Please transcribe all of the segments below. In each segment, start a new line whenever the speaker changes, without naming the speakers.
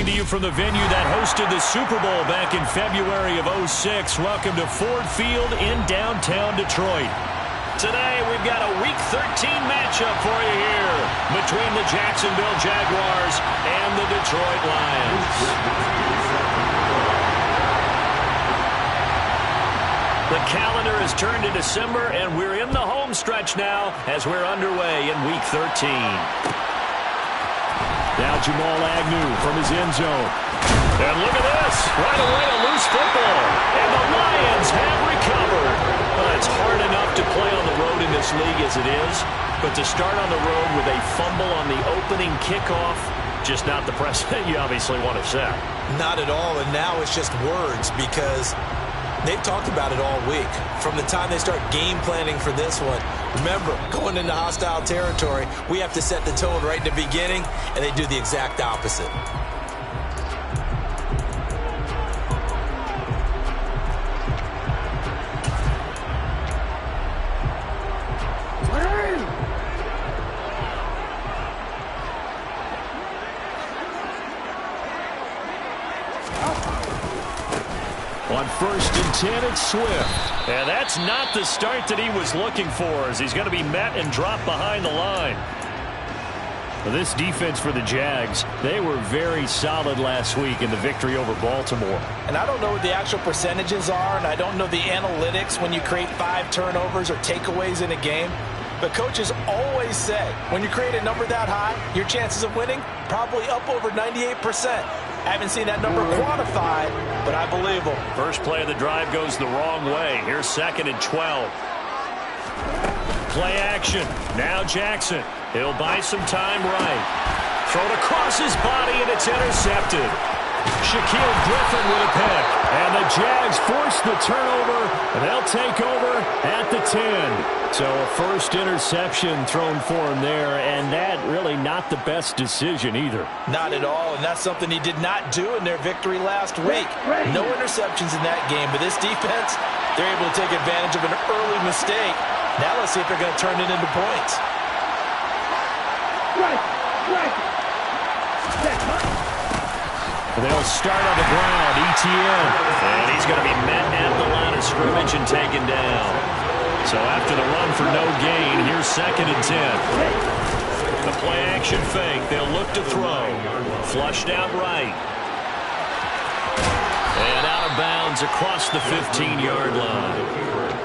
to you from the venue that hosted the Super Bowl back in February of '06. Welcome to Ford Field in downtown Detroit. Today, we've got a Week 13 matchup for you here between the Jacksonville Jaguars and the Detroit Lions. The calendar has turned to December, and we're in the home stretch now as we're underway in Week 13. Now Jamal Agnew from his end zone. And look at this. Right away, a loose football. And the Lions have recovered. Well, it's hard enough to play on the road in this league as it is, but to start on the road with a fumble on the opening kickoff, just not the precedent you obviously want to set.
Not at all, and now it's just words because they've talked about it all week. From the time they start game planning for this one, remember, going into hostile territory, we have to set the tone right in the beginning, and they do the exact opposite.
On 1st and 10, it's Swift. And that's not the start that he was looking for, as he's going to be met and dropped behind the line. Well, this defense for the Jags, they were very solid last week in the victory over Baltimore.
And I don't know what the actual percentages are, and I don't know the analytics when you create 5 turnovers or takeaways in a game. But coaches always say, when you create a number that high, your chances of winning probably up over 98%. I haven't seen that number quantified, but I believe them.
First play of the drive goes the wrong way. Here's 2nd and 12. Play action. Now Jackson. He'll buy some time right. Throw it across his body, and it's intercepted. Shaquille Griffin with a pick. And the Jags force the turnover, and they'll take over at the 10. So a first interception thrown for him there, and that really not the best decision either.
Not at all, and that's something he did not do in their victory last week. No interceptions in that game, but this defense, they're able to take advantage of an early mistake. Now let's see if they're going to turn it into points.
They'll start on the ground, ETN. And he's going to be met at the line of scrimmage and taken down. So after the run for no gain, here's 2nd and 10. The play action fake. They'll look to throw. Flushed out right. And out of bounds across the 15-yard line.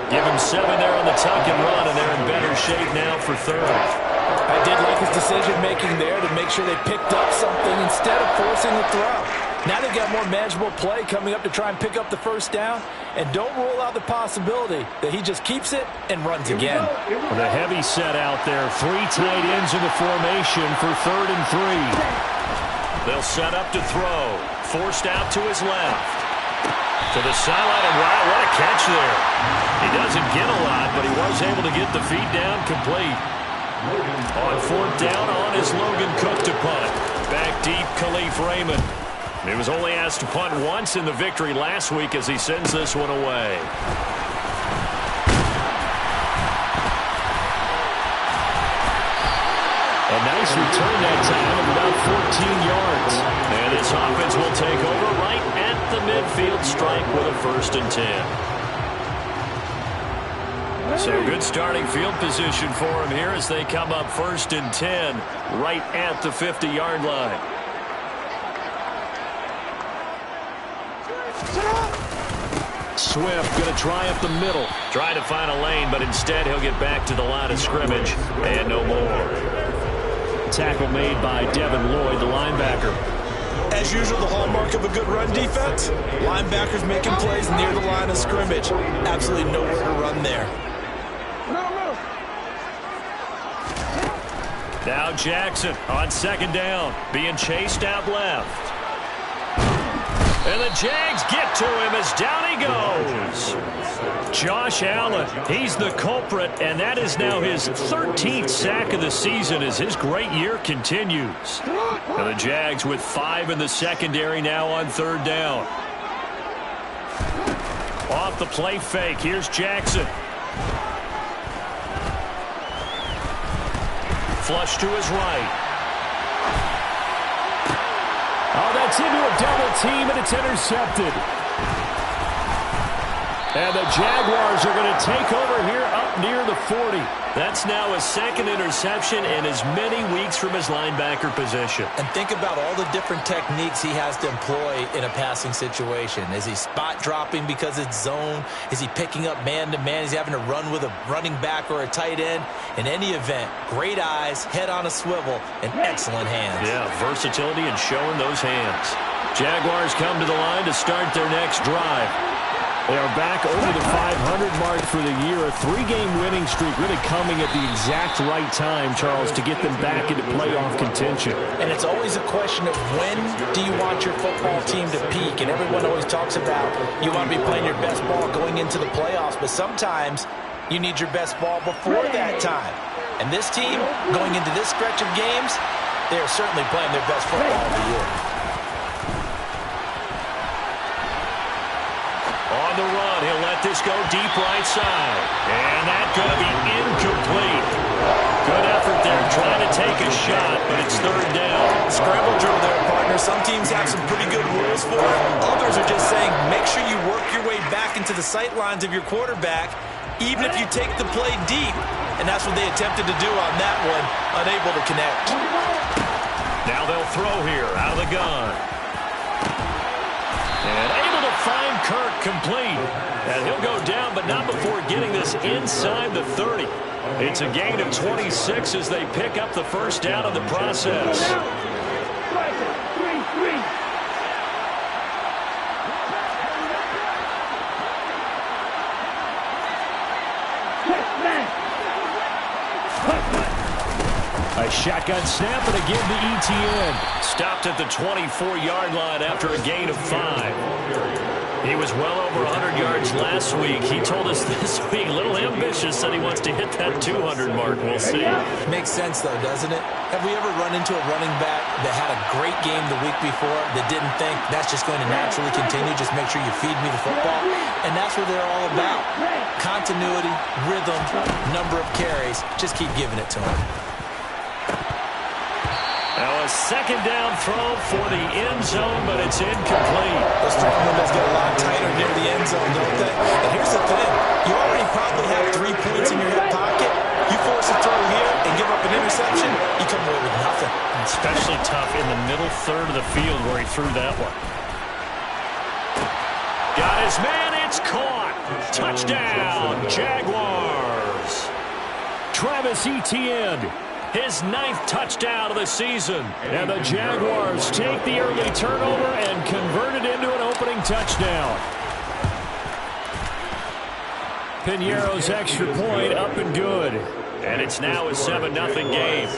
Give him 7 there on the tuck and run, and they're in better shape now for 3rd.
I did like his decision-making there to make sure they picked up something instead of forcing the throw. Now they've got more manageable play coming up to try and pick up the first down. And don't rule out the possibility that he just keeps it and runs again.
The heavy set out there. 3 tight ends in the formation for 3rd and 3. They'll set up to throw. Forced out to his left. To the sideline, and wow, what a catch there. He doesn't get a lot, but he was able to get the feet down complete. On 4th down, on is Logan Cook to punt. Back deep, Khalif Raymond. He was only asked to punt once in the victory last week as he sends this one away. A nice return that time of about 14 yards. And this offense will take over right at the midfield strike with a 1st and 10. So good starting field position for him here as they come up 1st and 10 right at the 50-yard line. Swift going to try up the middle. Try to find a lane, but instead he'll get back to the line of scrimmage and no more. Tackle made by Devin Lloyd, the linebacker.
As usual, the hallmark of a good run defense, linebackers making plays near the line of scrimmage. Absolutely nowhere to run there.
Now Jackson on 2nd down, being chased out left. And the Jags get to him as down he goes. Josh Allen, he's the culprit, and that is now his 13th sack of the season as his great year continues. And the Jags with 5 in the secondary now on 3rd down. Off the play fake, here's Jackson. Flush to his right. Oh, that's into a double team, and it's intercepted. And the Jaguars are going to take over here up near the 40. That's now his second interception in as many weeks from his linebacker position.
And think about all the different techniques he has to employ in a passing situation. Is he spot dropping because it's zone? Is he picking up man-to-man? Is he having to run with a running back or a tight end? In any event, great eyes, head on a swivel, and excellent hands.
Yeah, versatility and showing those hands. Jaguars come to the line to start their next drive. They are back over the 500 mark for the year. A 3-game winning streak really coming at the exact right time, Charles, to get them back into playoff contention.
And it's always a question of when do you want your football team to peak? And everyone always talks about you want to be playing your best ball going into the playoffs, but sometimes you need your best ball before that time. And this team, going into this stretch of games, they are certainly playing their best football of the year.
On the run, he'll let this go deep right side. And that's going to be incomplete. Good effort there trying to take a shot, but it's third down.
Scramble drill there, partner. Some teams have some pretty good rules for it. Others are just saying make sure you work your way back into the sight lines of your quarterback, even if you take the play deep. And that's what they attempted to do on that one, unable to connect.
Now they'll throw here out of the gun. And able to find Kirk complete. And he'll go down, but not before getting this inside the 30. It's a gain of 26 as they pick up the first down in the process. A shotgun snap, and again to ETN. Stopped at the 24-yard line after a gain of 5. He was well over 100 yards last week. He told us this week, a little ambitious, said he wants to hit that 200 mark. We'll see.
Makes sense, though, doesn't it? Have we ever run into a running back that had a great game the week before that didn't think that's just going to naturally continue? Just make sure you feed me the football. And that's what they're all about. Continuity, rhythm, number of carries. Just keep giving it to him.
Now a second down throw for the end zone, but it's incomplete.
Those throwing windows get a lot tighter near the end zone, don't they? And here's the thing. You already probably have 3 points in your hip pocket. You force a throw here and give up an interception, you come away with nothing.
Especially tough in the middle third of the field where he threw that one. Got his man. It's caught. Touchdown, Jaguars. Travis Etienne. His 9th touchdown of the season. And the Jaguars take the early turnover and convert it into an opening touchdown. Piñeiro's extra point up and good. And it's now a 7-0 game.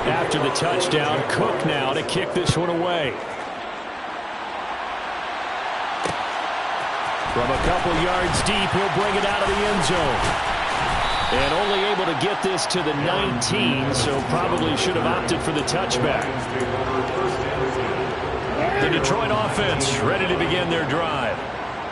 After the touchdown, Cook now to kick this one away. From a couple yards deep, he'll bring it out of the end zone. And only able to get this to the 19, so probably should have opted for the touchback. The Detroit offense ready to begin their drive.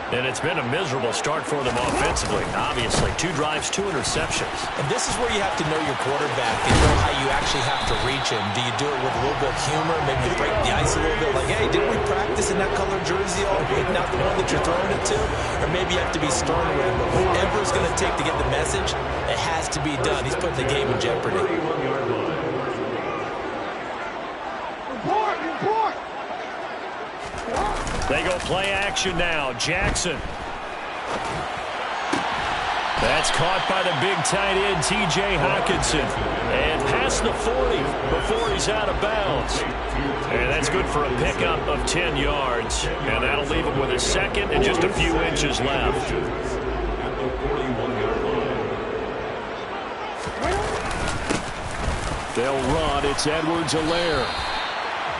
And it's been a miserable start for them offensively, obviously. 2 drives, 2 interceptions.
And this is where you have to know your quarterback and know how you actually have to reach him. Do you do it with a little bit of humor? Maybe you break the ice a little bit like, hey, didn't we practice in that colored jersey all week? Not the one that you're throwing it to? Or maybe you have to be stern with him. But whatever it's going to take to get the message, it has to be done. He's putting the game in jeopardy.
They go play action now. Jackson. That's caught by the big tight end, T.J. Hockenson. And past the 40 before he's out of bounds. And that's good for a pickup of 10 yards. And that'll leave him with a second and just a few inches left. They'll run. It's Edwards-Helaire.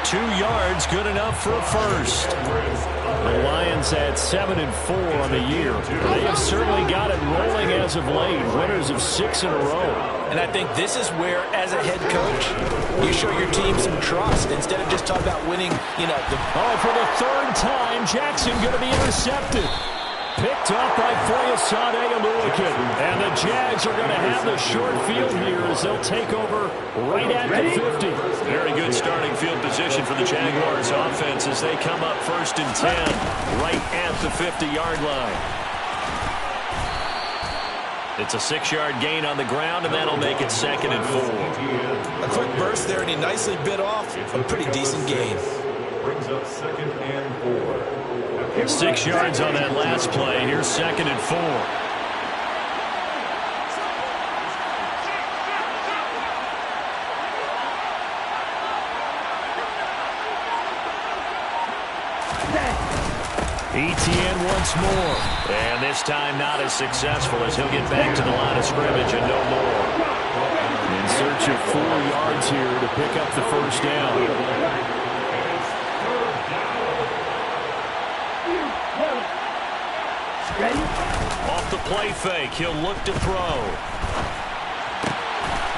2 yards, good enough for a first. The Lions at 7-4 on the year. They have certainly got it rolling as of late. Winners of 6 in a row.
And I think this is where, as a head coach, you show your team some trust instead of just talking about winning,
Oh, for the 3rd time, Jackson going to be intercepted. Picked up by Foyesade Aluakin. And the Jags are going to have the short field here as they'll take over right at the 50. Very good starting field position for the Jaguars offense as they come up 1st and 10 right at the 50-yard line. It's a 6-yard gain on the ground, and that'll make it 2nd and 4.
A quick burst there, and he nicely bit off a pretty decent gain.
Brings up 2nd and 4.
6 yards on that last play. Here's 2nd and 4. Etienne once more. And this time not as successful as he'll get back to the line of scrimmage and no more. In search of 4 yards here to pick up the 1st down. Off the play fake, he'll look to throw.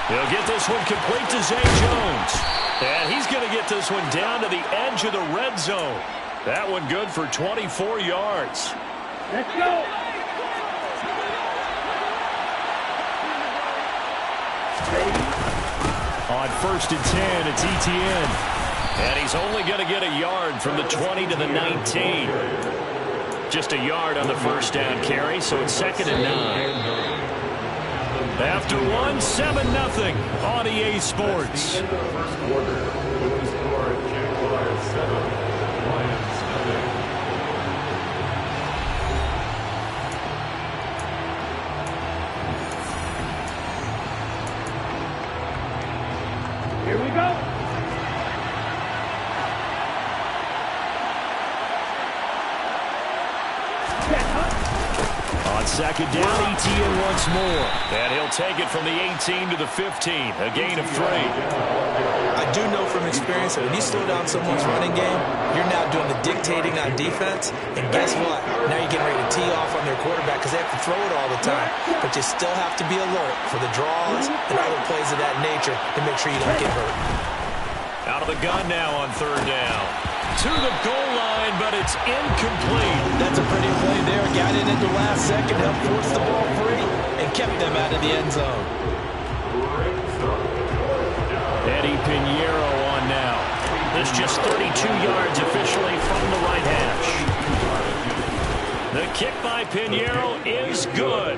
He'll get this one complete to Zay Jones. And he's going to get this one down to the edge of the red zone. That one good for 24 yards.
Let's go.
On 1st and 10, it's Etienne. And he's only going to get a yard from the 20 to the 19. Just a yard on the 1st down carry, so it's 2nd and 9. After one, 7-0 on EA Sports.
Here we go.
On 2nd down, Etienne once more. And he'll take it from the 18 to the 15. A gain of 3.
I do know from experience that when you slow down someone's running game, you're now doing the dictating on defense. And guess what? Now you're getting ready to tee off on their quarterback because they have to throw it all the time. But you still have to be alert for the draws and other plays of that nature to make sure you don't get hurt.
Out of the gun now on 3rd down. To the goal line, but it's incomplete.
That's a pretty play there. Got in at the last second, helped force the ball free, and kept them out of the end zone.
Eddie Pinheiro on now. This just 32 yards officially from the right hash. The kick by Pinheiro is good.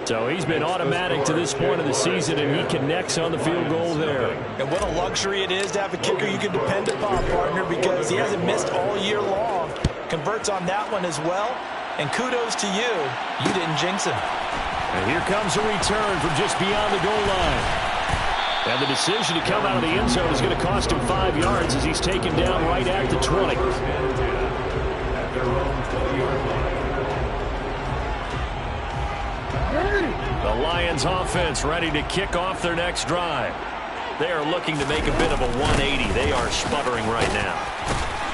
So he's been automatic to this point of the season, and he connects on the field goal there.
And what a luxury it is to have a kicker you can depend upon, partner, because he hasn't missed all year long. Converts on that one as well. And kudos to you. You didn't jinx him.
And here comes a return from just beyond the goal line. And the decision to come out of the end zone is going to cost him 5 yards as he's taken down right at the 20. The Lions offense ready to kick off their next drive. They are looking to make a bit of a 180. They are sputtering right now.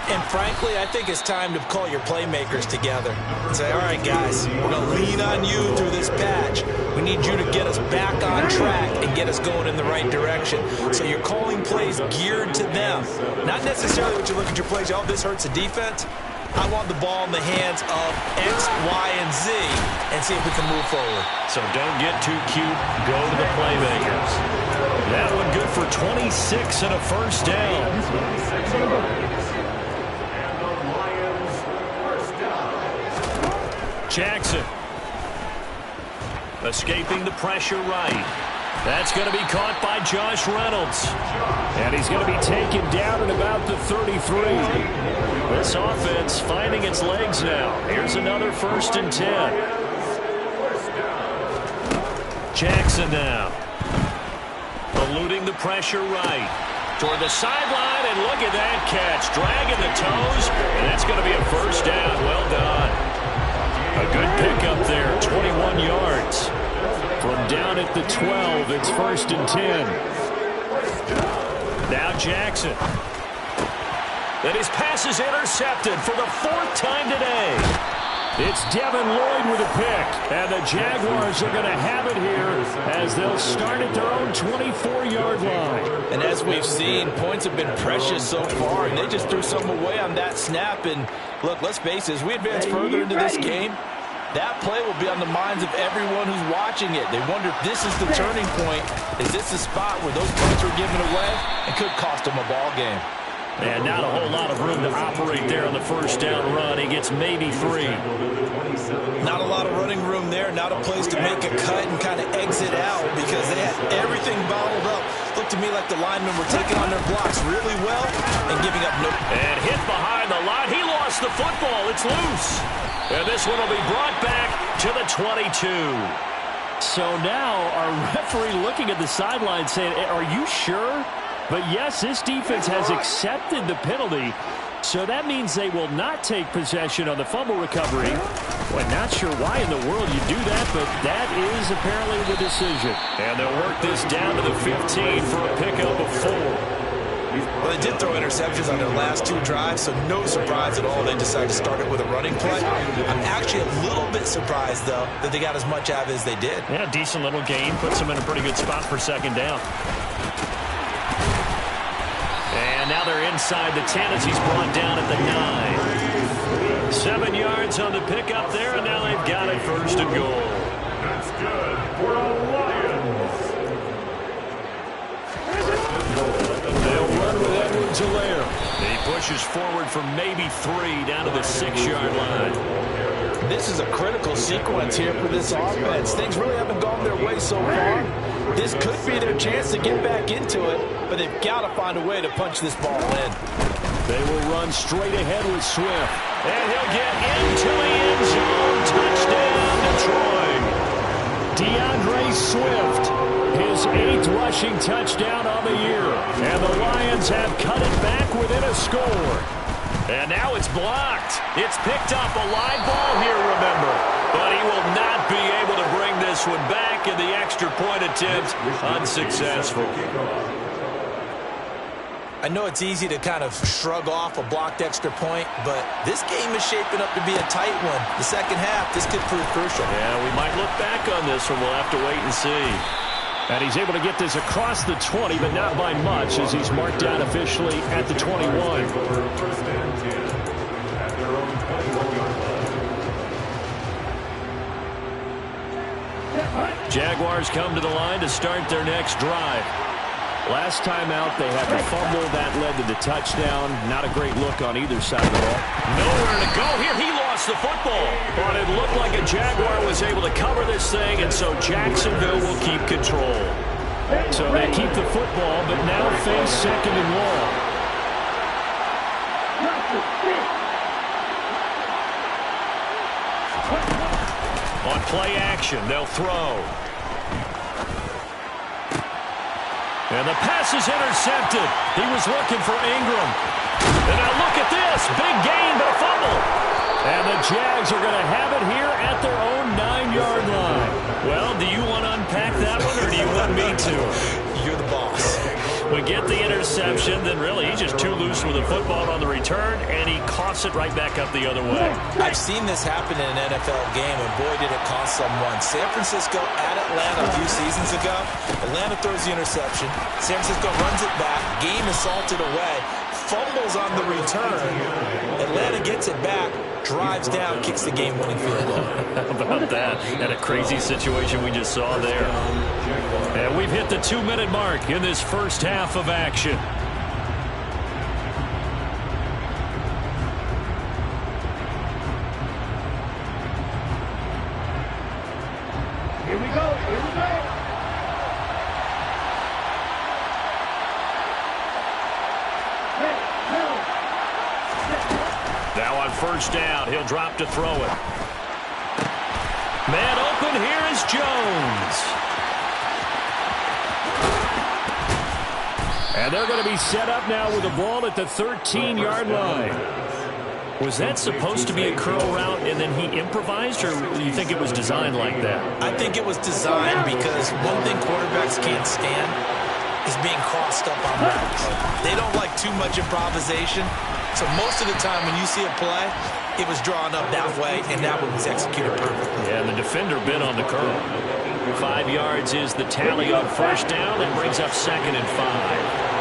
And frankly, I think it's time to call your playmakers together and say, all right, guys, we're going to lean on you through this patch. We need you to get us back on track and get us going in the right direction. So you're calling plays geared to them. Not necessarily what you look at your plays, oh, this hurts the defense. I want the ball in the hands of X, Y, and Z and see if we can move forward.
So don't get too cute. Go to the playmakers. That one good for 26 and a 1st down. Jackson. Escaping the pressure right. That's going to be caught by Josh Reynolds. And he's going to be taken down at about the 33. This offense finding its legs now. Here's another 1st and 10. Jackson now. Eluding the pressure right. Toward the sideline, and look at that catch. Dragging the toes, and that's going to be a 1st down. Well done. A good pickup there, 21 yards. From down at the 12, it's 1st and 10. Now Jackson. And his pass is intercepted for the 4th time today. It's Devin Lloyd with a pick. And the Jaguars are going to have it here as they'll start at their own 24-yard line.
And as we've seen, points have been precious so far, and they just threw some away on that snap. And look, let's face it, as we advance further into this game, That play will be on the minds of everyone who's watching it. They wonder if this is the turning point. Is this the spot where those points were given away and could cost them a ball game?
And not a whole lot of room to operate there on the first down run. He gets maybe 3.
Not a lot of running room there. Not a place to make a cut and kind of exit out because they had everything bottled up. Looked to me like the linemen were taking on their blocks really well and giving up no.
And hit behind the line. He lost the football. It's loose. And this one will be brought back to the 22. So now our referee looking at the sideline saying, are you sure? But yes, this defense has accepted the penalty. So that means they will not take possession on the fumble recovery. Well, not sure why in the world you do that, but that is apparently the decision. And they'll work this down to the 15 for a pickup of 4.
Well, they did throw interceptions on their last 2 drives, so no surprise at all they decided to start it with a running play. I'm actually a little bit surprised, though, that they got as much out of it as they did.
Yeah, decent little gain. Puts them in a pretty good spot for second down. And now they're inside the 10 as he's brought down at the 9. 7 yards on the pickup there, and now they've got it first and goal.
That's good for the Lions.
They'll run with Edwards-Helaire. He pushes forward for maybe 3 down to the 6-yard line.
This is a critical sequence here for this offense. Things really haven't gone their way so far. This could be their chance to get back into it, but they've got to find a way to punch this ball in.
They will run straight ahead with Swift. And he'll get into the end zone. Touchdown, Detroit. DeAndre Swift, his 8th rushing touchdown on the year. And the Lions have cut it back within a score. And now it's blocked. It's picked up, a live ball here, remember. But he will not be able to bring this one back, and the extra point attempt unsuccessful.
I know it's easy to kind of shrug off a blocked extra point, but this game is shaping up to be a tight one. The second half, this could prove crucial.
Yeah, we might look back on this one. We'll have to wait and see. And he's able to get this across the 20, but not by much, as he's marked down officially at the 21.
First and 10 at their own 21-yard line.
Jaguars come to the line to start their next drive. Last time out, they had the fumble. That led to the touchdown. Not a great look on either side of the ball. Nowhere to go here. He lost the football. But it looked like a Jaguar was able to cover this thing, and so Jacksonville will keep control. So they keep the football, but now face second and long. On play action, they'll throw. And the pass is intercepted. He was looking for Ingram. And now look at this. Big gain, but a fumble. And the Jags are going to have it here at their own 9-yard line. Well, do you want to unpack that one, or do you want me to?
You're the boss.
We get the interception, then really he's just too loose with the football on the return, and he coughs it right back up the other way.
I've seen this happen in an NFL game, and boy, did it cost someone. San Francisco at Atlanta a few seasons ago. Atlanta throws the interception. San Francisco runs it back. Game is salted away. Fumbles on the return. Atlanta gets it back, drives down, kicks the game-winning field goal.
How about that? And a crazy situation we just saw there. And we've hit the 2-minute mark in this first half of action.
Here we go. Here we go.
Now on first down, he'll drop to throw it. Man open, here is Jones. And they're going to be set up now with the ball at the 13-yard line. Was that supposed to be a curl route and then he improvised, or do you think it was designed like that?
I think it was designed because one thing quarterbacks can't stand is being crossed up on routes. They don't like too much improvisation. So most of the time when you see a play, it was drawn up that way, and that one was executed perfectly.
Yeah, and the defender bit on the curl. 5 yards is the tally on first down and brings up second and 5.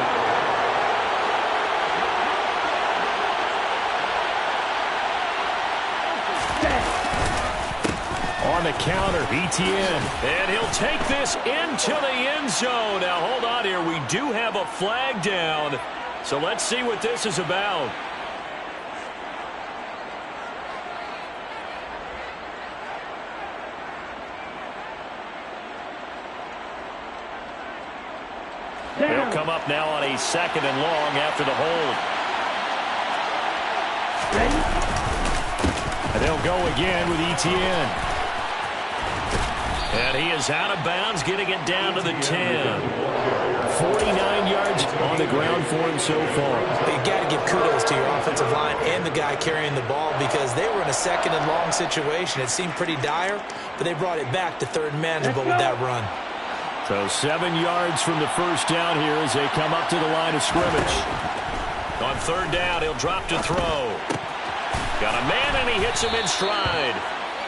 counter. Etienne. And he'll take this into the end zone. Now, hold on here. We do have a flag down. So let's see what this is about. They'll come up now on a 2nd and long after the hold. And they'll go again with Etienne. And he is out of bounds, getting it down to the 10. 49 yards on the ground for him so far.
You got to give kudos to your offensive line and the guy carrying the ball because they were in a 2nd and long situation. It seemed pretty dire, but they brought it back to 3rd and manageable with that run.
So 7 yards from the first down here as they come up to the line of scrimmage. On 3rd down, he'll drop to throw. Got a man, and he hits him in stride.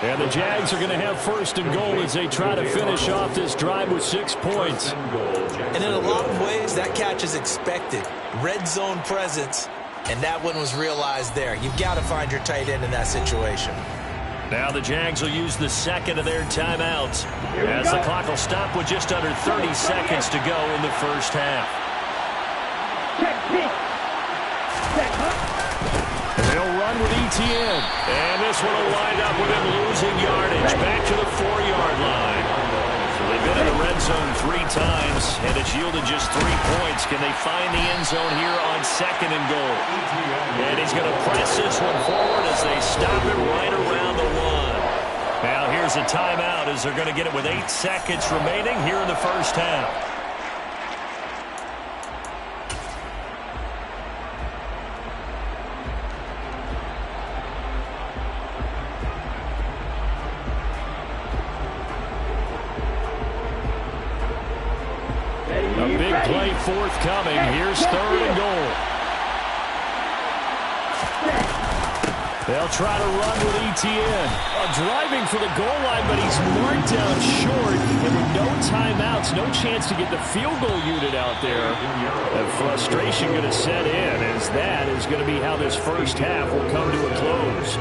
And the Jags are going to have 1st and goal as they try to finish off this drive with 6 points.
And in a lot of ways, that catch is expected. Red zone presence, and that one was realized there. You've got to find your tight end in that situation.
Now the Jags will use the 2nd of their timeouts as the clock will stop with just under 30 seconds to go in the first half. And they'll run with Etienne. And this one will wind up with him losing yardage back to the 4-yard line. So they've been in the red zone 3 times, and it's yielded just 3 points. Can they find the end zone here on 2nd and goal? And he's going to press this one forward as they stop it right around the 1. Now here's a timeout as they're going to get it with 8 seconds remaining here in the first half. A big play forthcoming. Here's 3rd and goal. They'll try to run with Etienne. Driving for the goal line, but he's marked down short. And with no timeouts, no chance to get the field goal unit out there. And frustration going to set in as that is going to be how this first half will come to a close.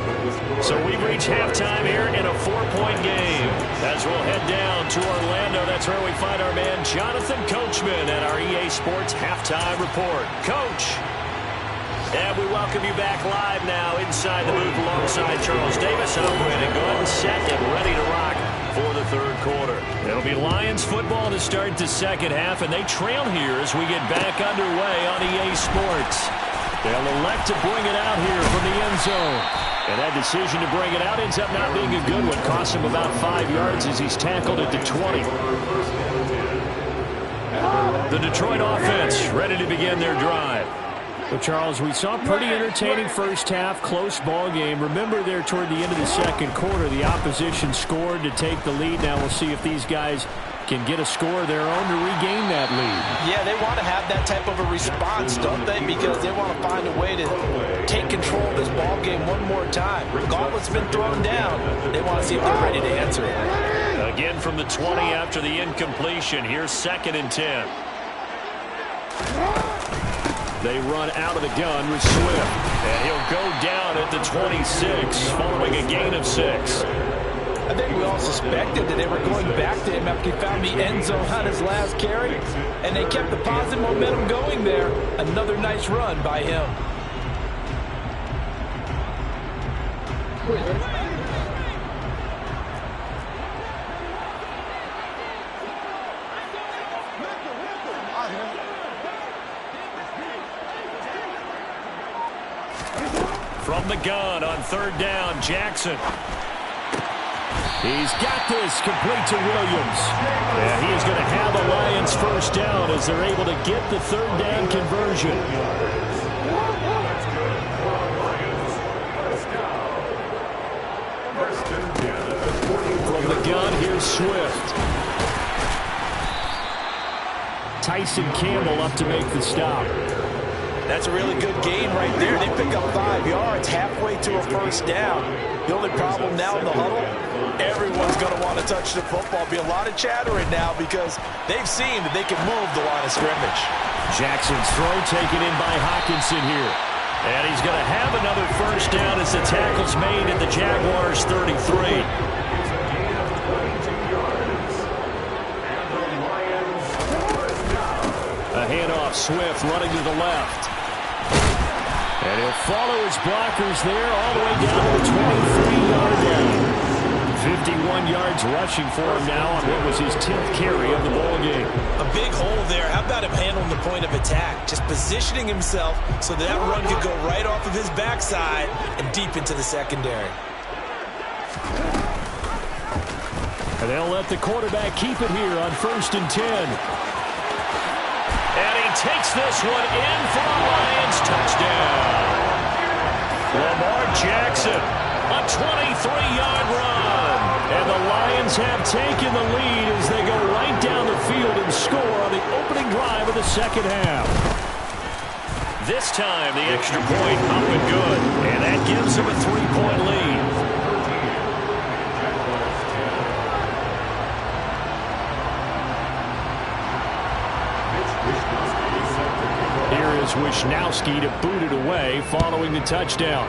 So we've reached halftime here in a 4-point game. As we'll head down to Orlando, that's where we find our man Jonathan Coachman at our EA Sports Halftime Report. Coach. And we welcome you back live now inside the booth alongside Charles Davis, operating good, set, and ready to rock for the 3rd quarter. It'll be Lions football to start the 2nd half, and they trail here as we get back underway on EA Sports. They'll elect to bring it out here from the end zone. And that decision to bring it out ends up not being a good one. Costs him about 5 yards as he's tackled at the 20. The Detroit offense ready to begin their drive. Well, Charles, we saw a pretty entertaining first half, close ball game. Remember there toward the end of the 2nd quarter, the opposition scored to take the lead. Now we'll see if these guys can get a score of their own to regain that lead.
Yeah, they want to have that type of a response, don't they? Because they want to find a way to take control of this ball game one more time. Gauntlet's been thrown down. They want to see if they're ready to answer it.
Again from the 20 after the incompletion. Here's 2nd and 10. They run out of the gun with Swift. And he'll go down at the 26 following a gain of 6.
I think we all suspected that they were going back to him after he found the end zone on his last carry. And they kept the positive momentum going there. Another nice run by him.
From the gun on 3rd down, Jackson. He's got this complete to Williams. And he is going to have a Lions first down as they're able to get the 3rd down conversion. From the gun, here's Swift. Tyson Campbell up to make the stop.
That's a really good gain right there. They pick up 5 yards halfway to a first down. The only problem now in the huddle, everyone's going to want to touch the football. Be a lot of chattering now because they've seen that they can move the line of scrimmage.
Jackson's throw taken in by Hawkinson here. And he's going to have another first down as the tackle's made at the Jaguars' 33. handoff. Swift running to the left. And he'll follow his blockers there all the way down to the 23-yard line. 51 yards rushing for him now on what was his 10th carry of the ball game.
A big hole there. How about him handling the point of attack? Just positioning himself so that run could go right off of his backside and deep into the secondary.
And they'll let the quarterback keep it here on 1st and 10. And he takes this one in for a Lions touchdown. Lamar Jackson, a 23-yard run. And the Lions have taken the lead as they go right down the field and score on the opening drive of the second half. This time, the extra point up and good. And that gives them a 3-point lead. Here is Wishnowski to boot it away following the touchdown.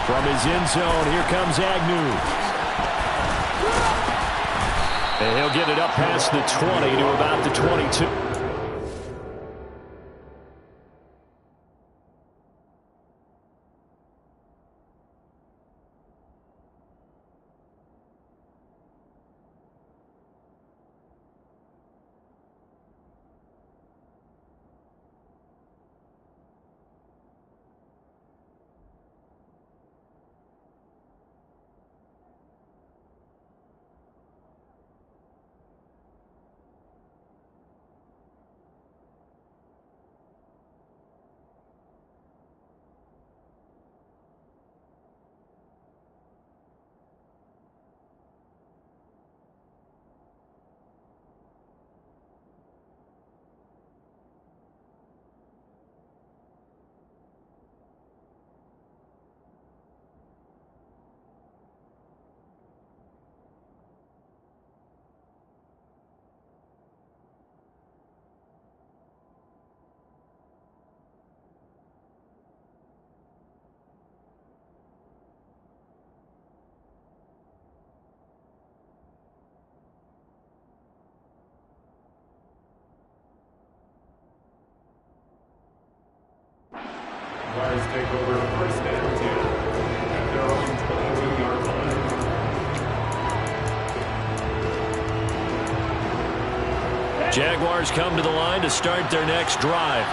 From his end zone, here comes Agnew. And he'll get it up past the 20 to about the 22.
Jaguars take over 1st and 10 at their own 22-yard line.
Jaguars come to the line to start their next drive.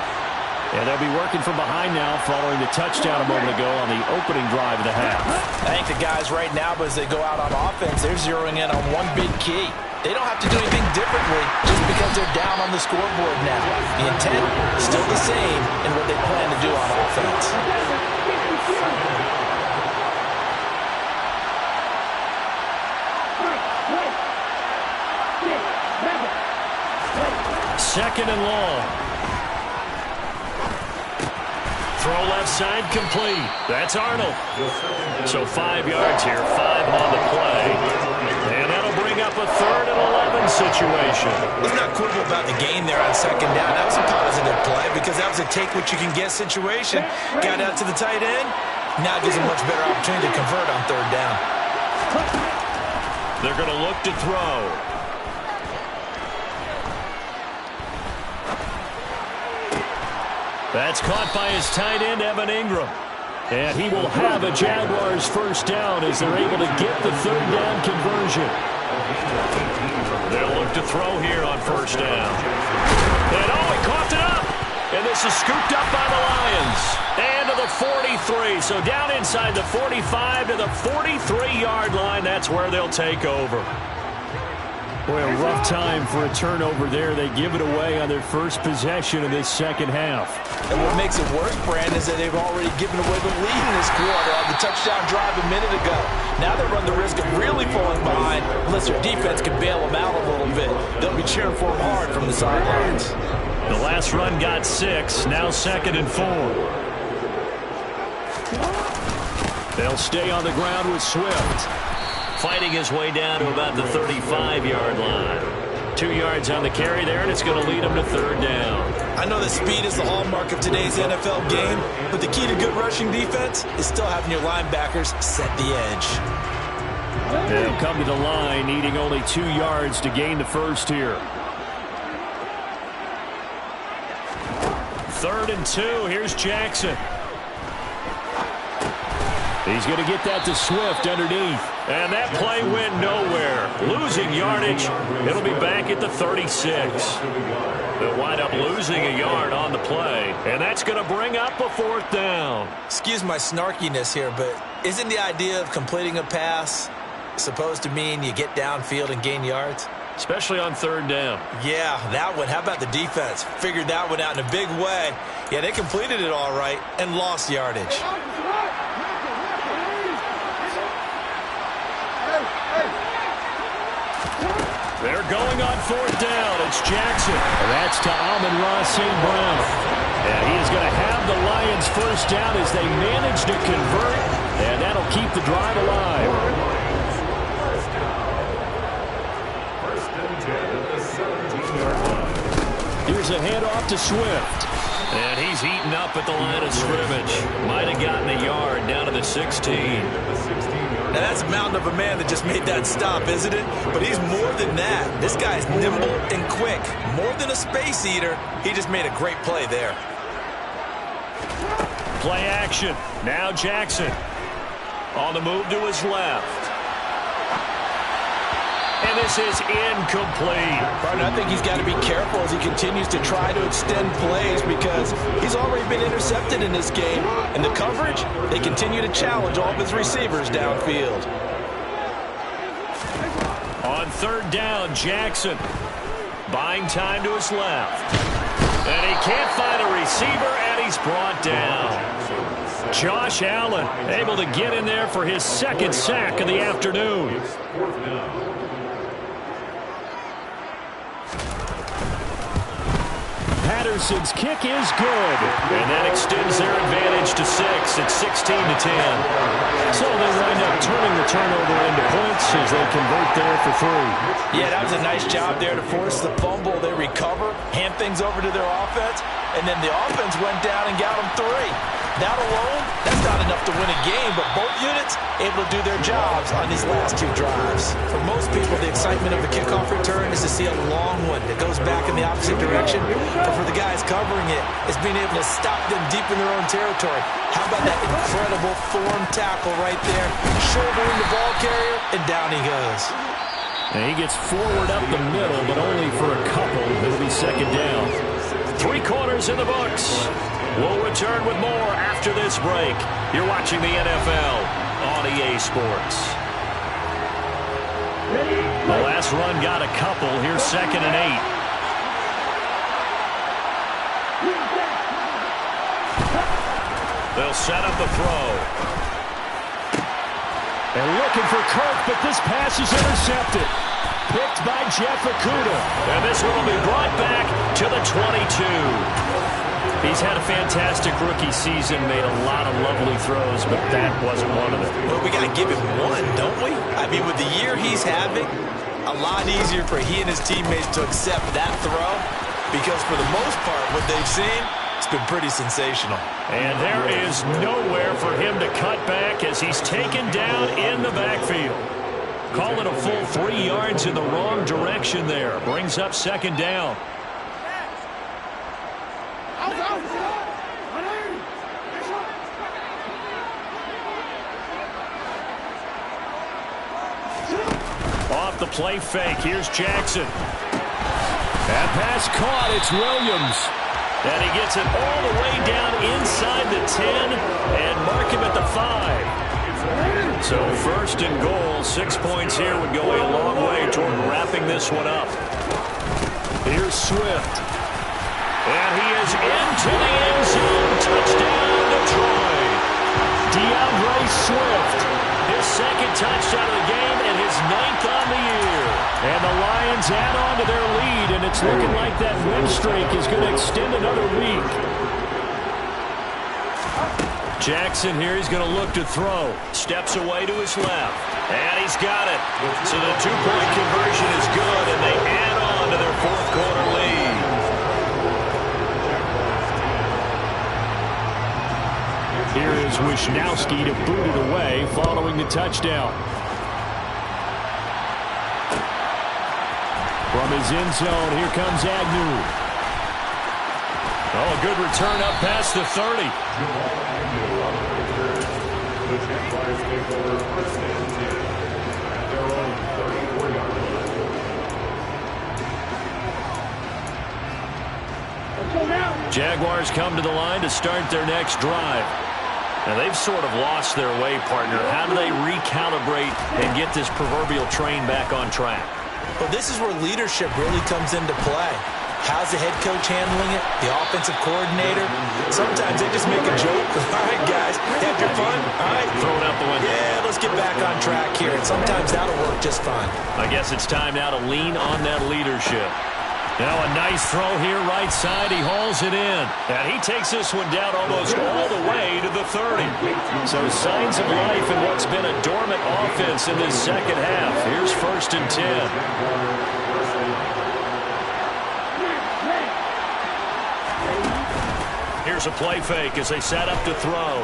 And they'll be working from behind now following the touchdown a moment ago on the opening drive of the half.
I think the guys right now, but as they go out on offense, they're zeroing in on one big key. They don't have to do anything differently just because they're down on the scoreboard now. The intent is still the same in what they plan to do on offense.
Second and long. Throw left side complete. That's Arnold. So 5 yards here, 5 on the play. And that'll bring up a 3rd and 11 situation.
Let's not quibble about the gain there on 2nd down. That was a positive play because that was a take-what-you-can-get situation. Got out to the tight end. Now gives a much better opportunity to convert on 3rd down.
They're going to look to throw. That's caught by his tight end, Evan Ingram. And he will have a Jaguars 1st down as they're able to get the 3rd down conversion. They'll look to throw here on 1st down. And he coughed it up. And this is scooped up by the Lions. And to the 43. So down inside the 45 to the 43-yard line. That's where they'll take over. Boy, a rough time for a turnover there. They give it away on their first possession of this second half.
And what makes it worse, Brandon, is that they've already given away the lead in this quarter on the touchdown drive a minute ago. Now they run the risk of really falling behind unless their defense can bail them out a little bit. They'll be cheering for them hard from the sidelines.
The last run got 6. Now 2nd and 4. They'll stay on the ground with Swift. Fighting his way down to about the 35-yard line. 2 yards on the carry there, and it's going to lead him to 3rd down.
I know that speed is the hallmark of today's NFL game, but the key to good rushing defense is still having your linebackers set the edge.
They'll come to the line, needing only 2 yards to gain the first here. 3rd and 2. Here's Jackson. He's going to get that to Swift underneath. And that play went nowhere. Losing yardage. It'll be back at the 36. They'll wind up losing a yard on the play. And that's going to bring up a 4th down.
Excuse my snarkiness here, but isn't the idea of completing a pass supposed to mean you get downfield and gain yards?
Especially on 3rd down.
Yeah, that one. How about the defense? Figured that one out in a big way. Yeah, they completed it all right and lost yardage.
They're going on 4th down. It's Jackson. And that's to Amon-Ra St. Brown. And he is going to have the Lions first down as they manage to convert. And that'll keep the drive alive.
First and 10 at the 17-yard line.
Here's a handoff to Swift. And he's eaten up at the line of scrimmage. Might have gotten a yard down to the 16.
Now that's a mountain of a man that just made that stop, isn't it? But he's more than that. This guy's nimble and quick. More than a space eater. He just made a great play there.
Play action. Now Jackson. On the move to his left. And this is incomplete.
Partner, I think he's got to be careful as he continues to try to extend plays because he's already been intercepted in this game. And the coverage, they continue to challenge all of his receivers downfield.
On 3rd down, Jackson. Buying time to his left. And he can't find a receiver, and he's brought down. Josh Allen able to get in there for his 2nd sack of the afternoon. Patterson's kick is good. And that extends their advantage to 6. It's 16-10. So they wind up turning the turnover into points as they convert there for 3.
Yeah, that was a nice job there to force the fumble. They recover, hand things over to their offense, and then the offense went down and got them 3. That alone, that's not enough to win a game, but both units able to do their jobs on these last 2 drives.
For most people, the excitement of a kickoff return is to see a long one that goes back in the opposite direction. But for the guys covering it, it's being able to stop them deep in their own territory. How about that incredible form tackle right there? Shouldering the ball carrier, and down he goes.
And he gets forward up the middle, but only for a couple. It'll be 2nd down. 3 quarters in the books. We'll return with more after this break. You're watching the NFL on EA Sports. The last run got a couple. Here's 2nd and 8. They'll set up the throw. And looking for Kirk, but this pass is intercepted. Picked by Jeff Okudah. And this one will be brought back to the 22. He's had a fantastic rookie season, made a lot of lovely throws, but that wasn't one of them.
Well, we got to give him one, don't we? I mean, with the year he's having, a lot easier for he and his teammates to accept that throw because for the most part, what they've seen, it's been pretty sensational.
And there is nowhere for him to cut back as he's taken down in the backfield. Call it a full 3 yards in the wrong direction there. Brings up 2nd down. Off the play fake, here's Jackson. That pass caught, it's Williams. And he gets it all the way down inside the 10 and mark him at the 5. So 1st and goal, 6 points here would go a long way toward wrapping this one up. Here's Swift. And he is into the end zone. Touchdown, Detroit. DeAndre Swift. His 2nd touchdown of the game and his 9th on the year. And the Lions add on to their lead, and it's looking like that win streak is going to extend another week. Jackson here, he's going to look to throw. Steps away to his left. And he's got it. So the 2-point conversion is good, and they add on to their 4th quarter lead. Here is Wisnowski to boot it away following the touchdown. From his end zone, here comes Agnew. Oh, a good return up past the 30.
The Jaguars take over first and 10 at their own 34-yard line.
Jaguars come to the line to start their next drive. Now, they've sort of lost their way, partner. How do they recalibrate and get this proverbial train back on track?
Well, this is where leadership really comes into play. How's the head coach handling it? The offensive coordinator? Sometimes they just make a joke. All right, guys, have your fun. All right.
Throw it out the window.
Yeah, let's get back on track here. And sometimes that'll work just fine.
I guess it's time now to lean on that leadership. Now a nice throw here, right side. He hauls it in. And he takes this one down almost all the way to the 30. So signs of life in what's been a dormant offense in this second half. Here's first and 10. Here's a play fake as they set up to throw.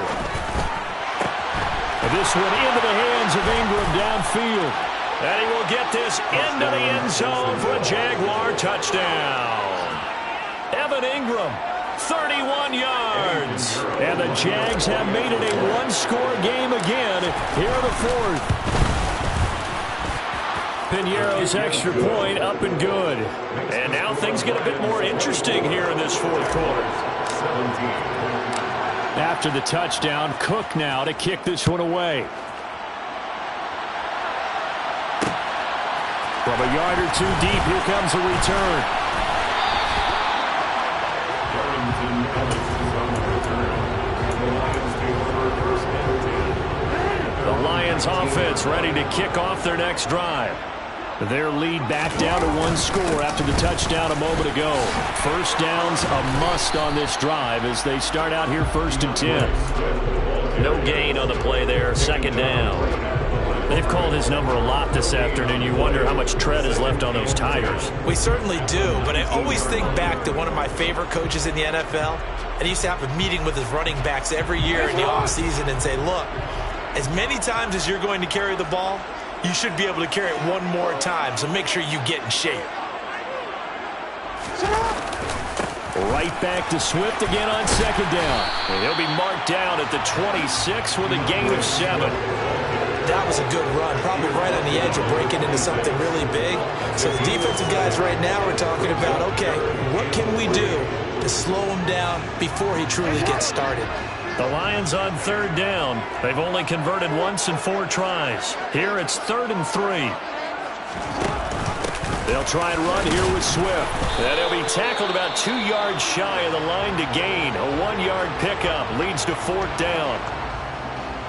And this one into the hands of Ingram downfield. And he will get this into the end zone for a Jaguar touchdown. Evan Ingram, 31 yards. And the Jags have made it a one-score game again here in the fourth. Pinheiro's extra point up and good. And now things get a bit more interesting here in this fourth quarter. After the touchdown, Cook now to kick this one away. From a yard or two deep, here comes a return. The Lions offense ready to kick off their next drive. Their lead back down to one score after the touchdown a moment ago. First down's a must on this drive as they start out here first and 10. No gain on the play there, second down. They've called his number a lot this afternoon. You wonder how much tread is left on those tires.
We certainly do, but I always think back to one of my favorite coaches in the NFL. And he used to have a meeting with his running backs every year in the offseason and say, look, as many times as you're going to carry the ball, you should be able to carry it one more time, so make sure you get in shape.
Right back to Swift again on second down. And he'll be marked down at the 26 with a gain of 7.
That was a good run, probably right on the edge of breaking into something really big. So the defensive guys right now are talking about, okay, what can we do to slow him down before he truly gets started?
The Lions on third down. They've only converted once in 4 tries. Here it's 3rd and 3. They'll try and run here with Swift. And he'll be tackled about 2 yards shy of the line to gain. A 1-yard pickup leads to 4th down.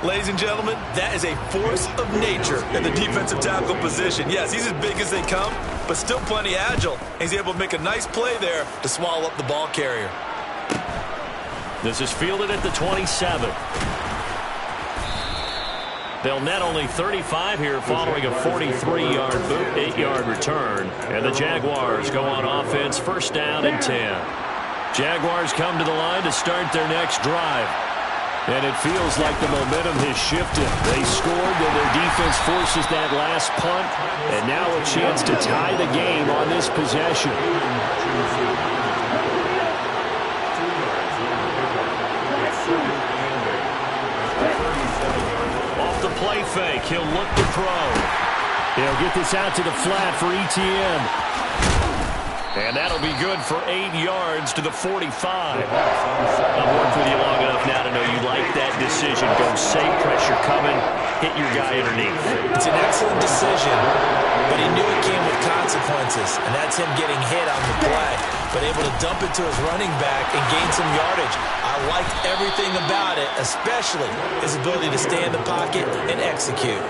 Ladies and gentlemen, that is a force of nature in the defensive tackle position. Yes, he's as big as they come, but still plenty agile. He's able to make a nice play there to swallow up the ball carrier.
This is fielded at the 27. They'll net only 35 here following a 43-yard boot, 8-yard return. And the Jaguars go on offense, first down and 10. Jaguars come to the line to start their next drive. And it feels like the momentum has shifted. They scored, and their defense forces that last punt. And now a chance to tie the game on this possession. Off the play fake, he'll look to throw. He'll get this out to the flat for ETN. And that'll be good for 8 yards to the 45. I've worked with you long enough now to know you like that decision. Go safe, pressure coming, hit your guy underneath.
It's an excellent decision, but he knew it came with consequences, and that's him getting hit on the play, but able to dump it to his running back and gain some yardage. I liked everything about it, especially his ability to stay in the pocket and execute.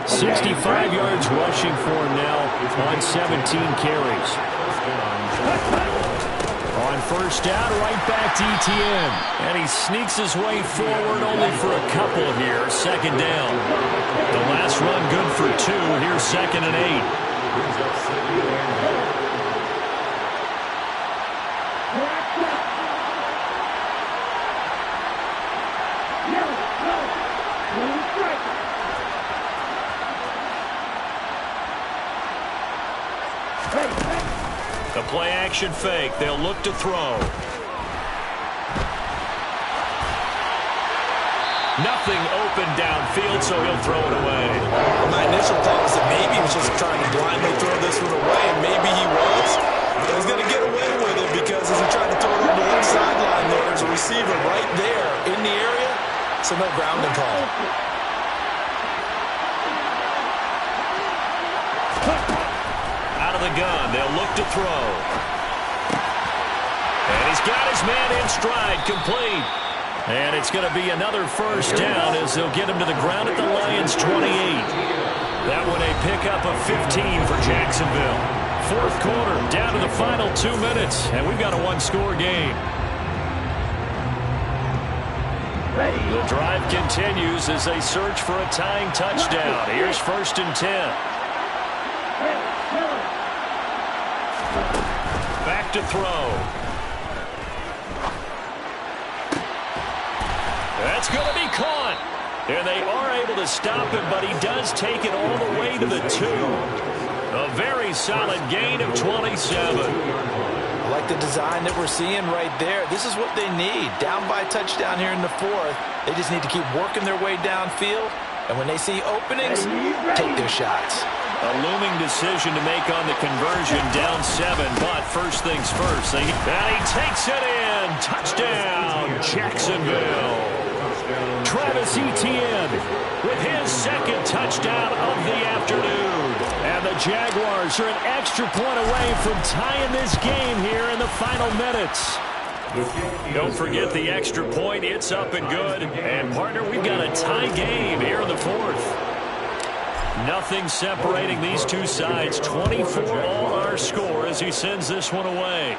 65 yards rushing for him now on 17 carries. On first down, right back to ETN. And he sneaks his way forward only for a couple here. Second down. The last run good for 2. Here's 2nd and 8. Play-action fake. They'll look to throw. Nothing open downfield, so he'll throw it away.
My initial thought was that maybe he was just trying to blindly throw this one away, and maybe he was. But he's going to get away with it because as he tried to throw it over the left sideline there's a receiver right there in the area, so no grounding call.
Out of the gun, they'll look to throw. And he's got his man in stride, complete. And it's going to be another first down as they'll get him to the ground at the Lions' 28. That one a pickup of 15 for Jacksonville. Fourth quarter, down to the final 2 minutes, and we've got a one-score game. The drive continues as they search for a tying touchdown. Here's 1st and 10. Back to throw. That's going to be caught. And they are able to stop him, but he does take it all the way to the 2. A very solid gain of 27.
I like the design that we're seeing right there. This is what they need. Down by a touchdown here in the 4th. They just need to keep working their way downfield. And when they see openings, take their shots.
A looming decision to make on the conversion, down 7. But first things first. And he takes it in. Touchdown, Jacksonville. Travis Etienne with his second touchdown of the afternoon. And the Jaguars are an extra point away from tying this game here in the final minutes. Don't forget the extra point. It's up and good. And, partner, we've got a tie game here in the 4th. Nothing separating these two sides. 24 all our score as he sends this one away.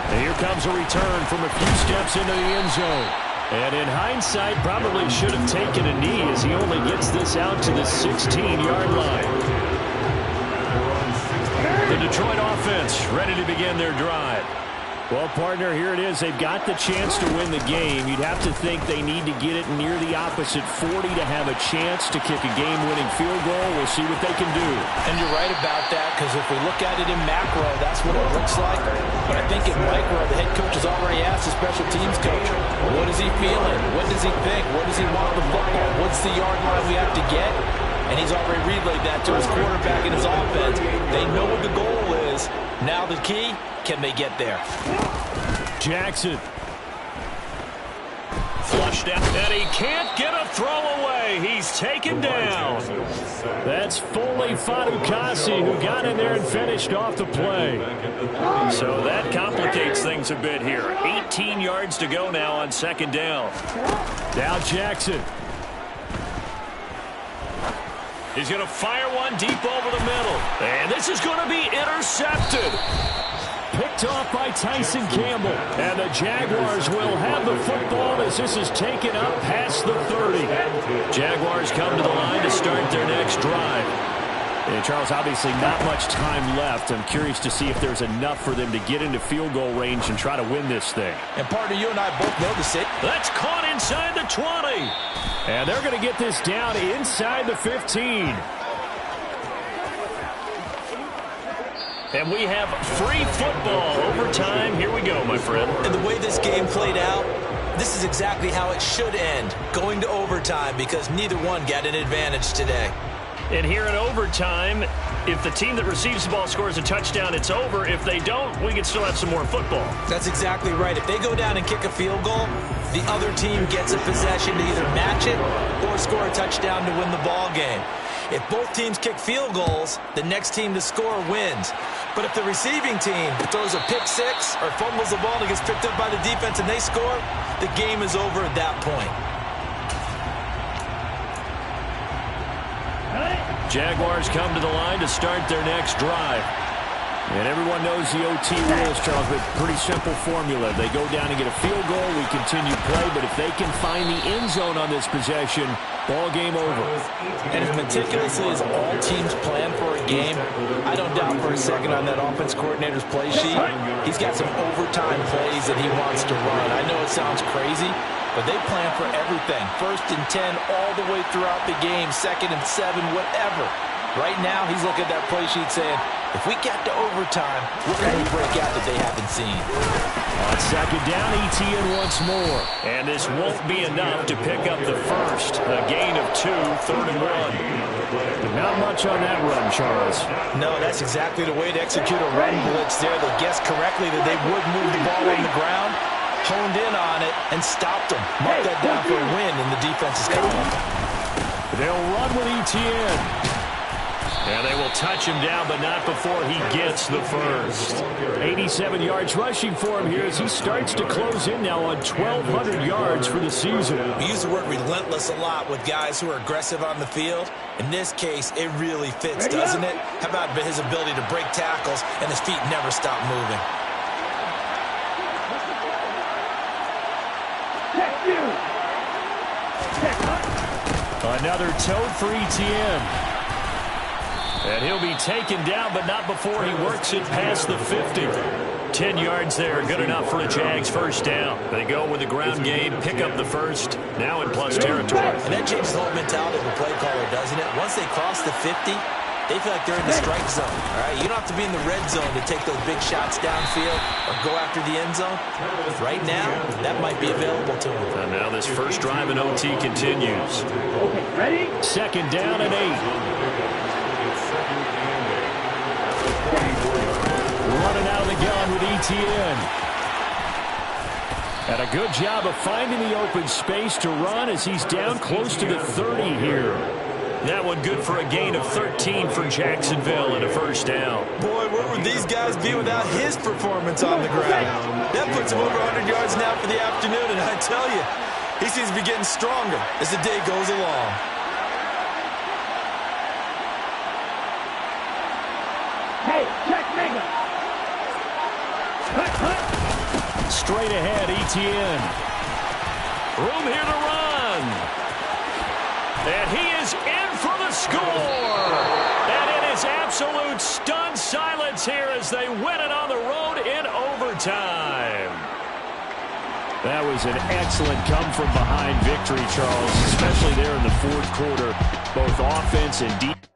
And here comes a return from a few steps into the end zone. And in hindsight, probably should have taken a knee as he only gets this out to the 16-yard line. The Detroit offense ready to begin their drive. Well, partner, here it is. They've got the chance to win the game. You'd have to think they need to get it near the opposite 40 to have a chance to kick a game-winning field goal. We'll see what they can do.
And you're right about that, because if we look at it in macro, that's what it looks like. But I think in micro, the head coach has already asked the special teams coach, what is he feeling? What does he think? What does he want the football? What's the yard line we have to get? And he's already relayed that to his quarterback and his offense. They know what the goal is. Now the key, can they get there?
Jackson. Flushed out, and he can't get a throw away. He's taken down. That's Foley Fadukasi who got in there and finished off the play. So that complicates things a bit here. 18 yards to go now on 2nd down. Now Jackson. He's going to fire one deep over the middle. And this is going to be intercepted. Picked off by Tyson Campbell. And the Jaguars will have the football as this is taken up past the 30. Jaguars come to the line to start their next drive. And Charles, obviously not much time left. I'm curious to see if there's enough for them to get into field goal range and try to win this thing.
And partner, you and I both know the sit.
That's caught inside the 20. And they're going to get this down inside the 15. And we have free football overtime. Here we go, my friend.
And the way this game played out, this is exactly how it should end, going to overtime, because neither one got an advantage today.
And here in overtime, if the team that receives the ball scores a touchdown, it's over. If they don't, we can still have some more football.
That's exactly right. If they go down and kick a field goal, the other team gets a possession to either match it or score a touchdown to win the ball game. If both teams kick field goals, the next team to score wins. But if the receiving team throws a pick six or fumbles the ball and it gets picked up by the defense and they score, the game is over at that point.
Jaguars come to the line to start their next drive. And everyone knows the OT rules, Charles, but pretty simple formula. They go down and get a field goal, we continue play, but if they can find the end zone on this possession, ball game over.
And as meticulously as all teams plan for a game, I don't doubt for a second on that offense coordinator's play sheet, he's got some overtime plays that he wants to run. I know it sounds crazy, but they plan for everything. 1st and 10 all the way throughout the game, 2nd and 7, whatever. Right now, he's looking at that play sheet saying,
If we get to overtime, we're going to break out that they haven't seen.
On second down, ETN once more. And this won't be enough to pick up the first. A gain of 2, 3rd and 1. Not much on that run, Charles.
No, that's exactly the way to execute a run blitz there. They guessed correctly that they would move the ball on the ground, honed in on it, and stopped them. Mark that down for a win in the defense's column.
They'll run with ETN. And they will touch him down, but not before he gets the first. 87 yards rushing for him here as he starts to close in now on 1,200 yards for the season.
We use the word relentless a lot with guys who are aggressive on the field. In this case, it really fits, doesn't it? How about his ability to break tackles and his feet never stop moving?
Another toad for ETN. And he'll be taken down, but not before he works it past the 50. 10 yards there, good enough for a Jags first down. They go with the ground game, pick up the first, now in plus territory.
And that changes the whole mentality of the play caller, doesn't it? Once they cross the 50, they feel like they're in the strike zone. All right, you don't have to be in the red zone to take those big shots downfield or go after the end zone. Right now, that might be available to them.
And now this first drive in OT continues.
Okay, ready?
Second down and 8. Running out of the gun with ETN. And a good job of finding the open space to run as he's down close to the 30 here. That one good for a gain of 13 for Jacksonville and a first down.
Boy, where would these guys be without his performance on the ground? That puts him over 100 yards now for the afternoon, and I tell you, he seems to be getting stronger as the day goes along.
Hey, check Mega.
Straight ahead, ETN. Room here to run. And he is in for the score. And it is absolute stunned silence here as they win it on the road in overtime. That was an excellent come-from-behind victory, Charles, especially there in the fourth quarter, both offense and defense.